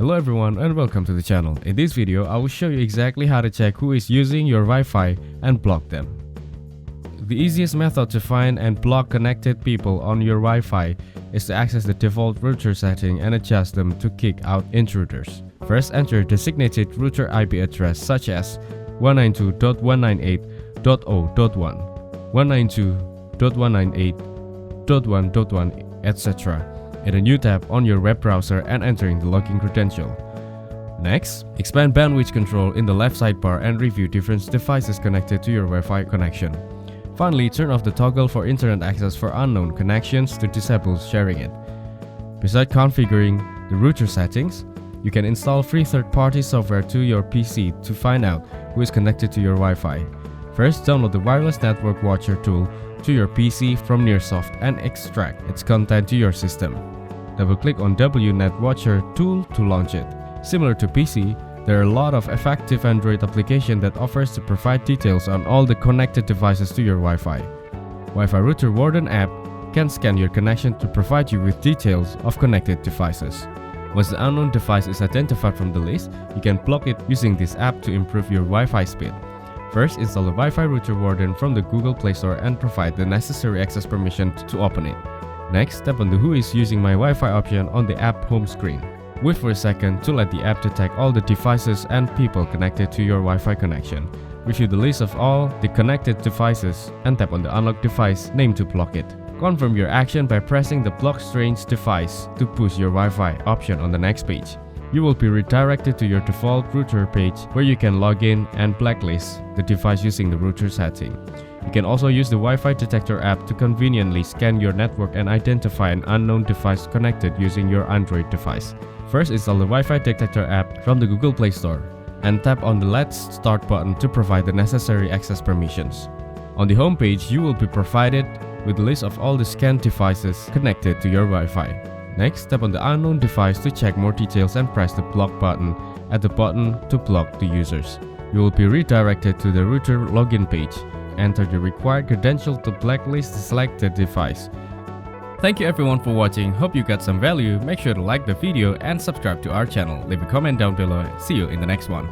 Hello everyone and welcome to the channel. In this video, I will show you exactly how to check who is using your Wi-Fi and block them. The easiest method to find and block connected people on your Wi-Fi is to access the default router setting and adjust them to kick out intruders. First, enter the designated router IP address such as 192.198.0.1, 192.198.1.1, etc. in a new tab on your web browser and entering the login credential. Next, expand bandwidth control in the left sidebar and review different devices connected to your Wi-Fi connection. Finally, turn off the toggle for internet access for unknown connections to disable sharing it. Besides configuring the router settings, you can install free third-party software to your PC to find out who is connected to your Wi-Fi. First, download the Wireless Network Watcher tool to your PC from Nearsoft and extract its content to your system. Double-click on WNet Watcher tool to launch it. Similar to PC, there are a lot of effective Android applications that offers to provide details on all the connected devices to your Wi-Fi. Wi-Fi Router Warden app can scan your connection to provide you with details of connected devices. Once the unknown device is identified from the list, you can block it using this app to improve your Wi-Fi speed. First, install the Wi-Fi Router Warden from the Google Play Store and provide the necessary access permission to open it. Next, tap on the Who is using my Wi-Fi option on the app home screen. Wait for a second to let the app detect all the devices and people connected to your Wi-Fi connection. Review the list of all the connected devices and tap on the Unlock Device name to block it. Confirm your action by pressing the Block Strange Device to push your Wi-Fi option on the next page. You will be redirected to your default router page where you can log in and blacklist the device using the router setting. You can also use the Wi-Fi Detector app to conveniently scan your network and identify an unknown device connected using your Android device. First, install the Wi-Fi Detector app from the Google Play Store and tap on the Let's Start button to provide the necessary access permissions. On the home page, you will be provided with a list of all the scanned devices connected to your Wi-Fi. Next, tap on the unknown device to check more details and press the block button at the bottom to block the users. You will be redirected to the router login page. Enter the required credential to blacklist the selected device. Thank you everyone for watching. Hope you got some value. Make sure to like the video and subscribe to our channel. Leave a comment down below. See you in the next one.